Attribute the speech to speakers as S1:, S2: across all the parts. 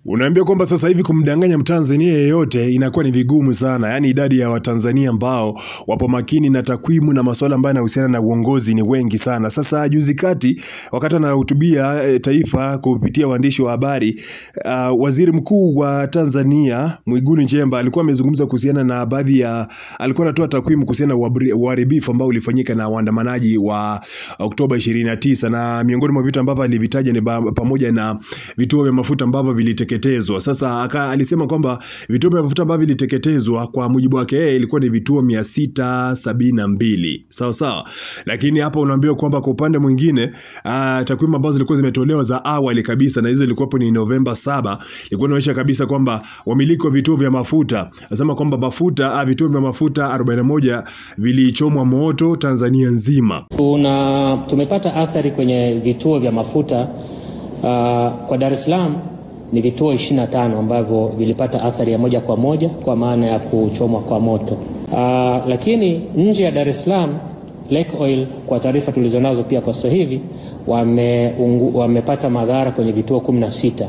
S1: Unaambia kwamba sasa hivi kumdanganya Mtanzania yeyote inakuwa ni vigumu sana. Yaani idadi ya Watanzania ambao wapo makini na takwimu na masuala ambayo yanahusiana na uongozi ni wengi sana. Sasa juzi kati wakati anahutubia taifa kupitia waandishi wa habari, waziri mkuu wa Tanzania Mwigulu Nchemba alikuwa amezungumza kuhusiana na baadhi ya, alikuwa anatoa takwimu kuhusiana na uharibifu ambao ulifanyika na waandamanaji wa Oktoba 29, na miongoni mwa vitu ambavyo alivitaja ni pamoja na vituo vya mafuta ambavyo viliteketezwa. Sasa alisema kwamba vituo vya mafuta ambavyo viliteketezwa kwa mujibu wake yeye ilikuwa ni vituo 672. Sawa sawa. Lakini hapa unaambiwa kwamba kwa upande mwingine takwimu ambazo zilikuwa zimetolewa za awali kabisa, na hizo ilikuwa ni Novemba 7, ilikuwa inaonyesha kabisa kwamba wamiliki wa vituo vya mafuta, nasema kwamba vituo vya mafuta 41 vilichomwa moto Tanzania nzima.
S2: Tumepata athari kwenye vituo vya mafuta kwa Dar es Salaam ni vituo 25 ambavyo vilipata athari ya moja kwa moja kwa maana ya kuchomwa kwa moto. Lakini nje ya Dar es Salaam, Lake Oil kwa taarifa tulizonazo pia kwa sasa hivi wamepata madhara kwenye vituo 16.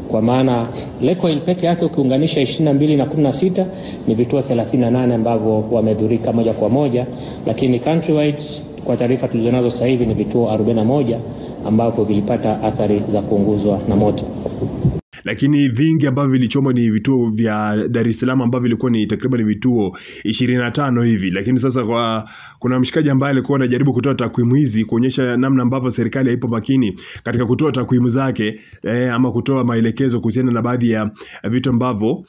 S2: Kwa maana Lake Oil peke yake ukiunganisha 22 na 16 ni vituo 38 ambavyo wamedhurika moja kwa moja, lakini countrywide kwa taarifa tulizonazo sasa hivi ni vituo 41 ambavyo vilipata athari za kuunguzwa na moto.
S1: Lakini vingi ambavyo vilichomwa ni vituo vya Dar es Salaam ambavyo vilikuwa ni takriban vituo 25 hivi. Lakini sasa kuna mshikaji ambaye alikuwa anajaribu kutoa takwimu hizi kuonyesha namna ambavyo serikali haipo makini katika kutoa takwimu zake, ama kutoa maelekezo kuhusiana na baadhi ya vitu ambavyo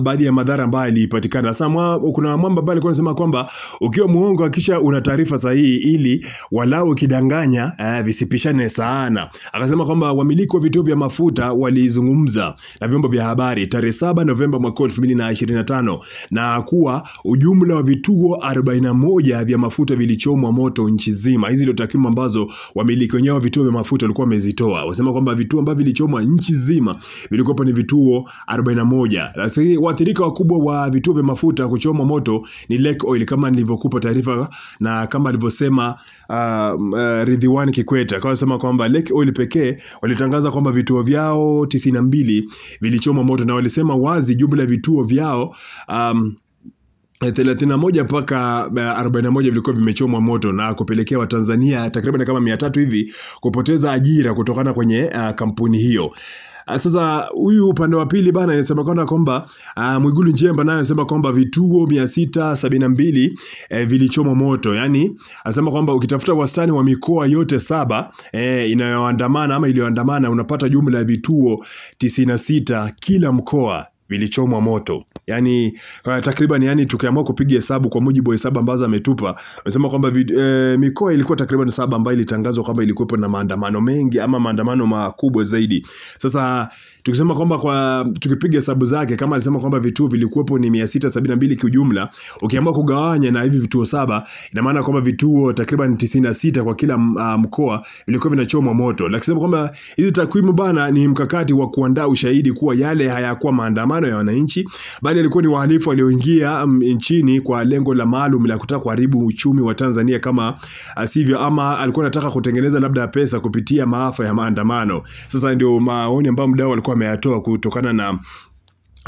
S1: baadhi ya madhara ambayo yalipatikana. Sasa kuna mwamba ambaye alikuwa anasema kwamba ukiwa muongo hakisha una taarifa sahihi ili walau kidanganya visipishane sana. Akasema kwamba wamiliki wa vituo vya mafuta walizungumza na vyombo vya habari tarehe 7 Novemba mwaka 2025 na kuwa ujumla wa vituo 41 vya mafuta vilichomwa moto nchi nzima. Hizi ndio takwimu ambazo wamiliki wenyewe wa vituo vya mafuta walikuwa wamezitoa. Wasema kwamba vituo ambavyo vilichomwa nchi nzima vilikuwa ni vituo 41. Lakini waathirika wakubwa wa vituo vya mafuta kuchoma moto ni Lake Oil kama nilivyokupa taarifa, na kama alivyosema Ridhiwani Kikwete akasema kwamba Lake Oil pekee walitangaza kwamba vituo vyao 92 vilichoma moto, na walisema wazi jumla ya vituo vyao 31 mpaka 41 vilikuwa vimechomwa moto na kupelekea Watanzania takriban kama 300 hivi kupoteza ajira kutokana kwenye kampuni hiyo. Sasa huyu upande wa pili bana anasema kwamba Mwigulu Nchemba naye anasema kwamba vituo 672 vilichomwa moto. Yani anasema kwamba ukitafuta wastani wa mikoa yote 7 inayoandamana ama iliyoandamana unapata jumla ya vituo 96 kila mkoa vilichomwa moto. Yani takriban, yani tukiamua kupiga hesabu kwa mujibu wa hesabu ambazo ametupa, anasema kwamba mikoa ilikuwa takriban 7 ambayo ilitangazwa kwamba ilikuwepo na maandamano mengi ama maandamano makubwa zaidi. Sasa tukisema kwamba tukipiga hesabu zake kama alisema kwamba vituo vilikuwepo ni 672 kiujumla, ukiamua kugawanya na hivi vituo 7 ina maana kwamba vituo takriban 96 kwa kila mkoa vilikuwa vinachomwa moto. Lakini kwamba hizi takwimu bana ni mkakati wa kuandaa ushahidi kuwa yale hayakuwa maandamano ya wananchi, bali alikuwa ni wahalifu walioingia nchini kwa lengo la maalum la kutaka kuharibu uchumi wa Tanzania kama sivyo, ama alikuwa anataka kutengeneza labda pesa kupitia maafa ya maandamano. Sasa ndio maoni ambayo mdau alikuwa ameyatoa kutokana na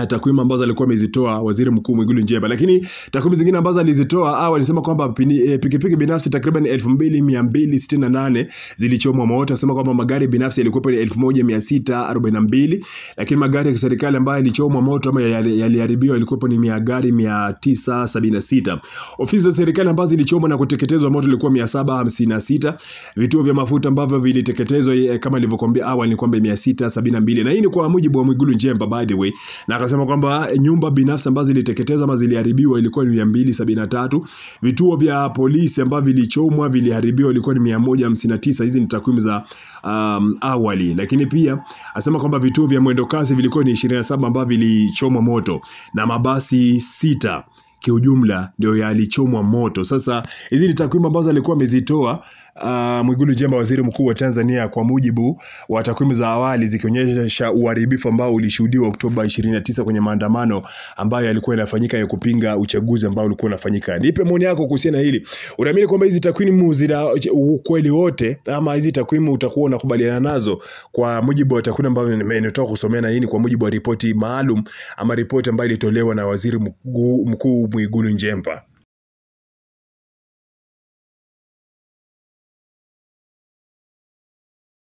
S1: takwimu ambazo alikuwa amezitoa waziri mkuu Mwigulu Nchemba. Lakini takwimu zingine ambazo alizitoa alisema kwamba pikipiki binafsi takriban 2268 zilichomwa moto. Anasema kwamba magari binafsi yalikuwa ni 1642, lakini magari ya serikali ambayo yalichomwa moto ama yaliharibiwa yalikuwa ni magari 976. Ofisi za serikali ambazo zilichomwa na kuteketezwa moto ilikuwa 756. Vituo vya mafuta ambavyo viliteketezwa kama nilivyokuambia awali ni kwamba 672, na hii ni kwa mujibu wa Mwigulu Nchemba by the way. Na akasema kwamba nyumba binafsi ambazo ziliteketezwa ama ziliharibiwa ilikuwa ni 273. Vituo vya polisi ambavyo vilichomwa viliharibiwa ilikuwa ni 159. Hizi ni takwimu za awali. Lakini pia asema kwamba vituo vya mwendo kasi vilikuwa ni 27 ambavyo vilichomwa moto, na mabasi 6 kiujumla ndio yalichomwa moto. Sasa hizi ni takwimu ambazo alikuwa amezitoa Mwigulu Nchemba, waziri mkuu wa Tanzania, kwa mujibu wa takwimu za awali zikionyesha uharibifu ambao ulishuhudiwa Oktoba 29 kwenye maandamano ambayo yalikuwa yanafanyika ya kupinga uchaguzi ambao ulikuwa unafanyika. Nipe maoni yako kuhusiana na hili. Unaamini kwamba hizi takwimu zina ukweli wote, ama hizi takwimu utakuwa unakubaliana nazo kwa mujibu wa takwimu ambazo nimetoka kusomea, na hii ni kwa mujibu wa ripoti maalum ama ripoti ambayo ilitolewa na waziri mkuu Mwigulu Nchemba?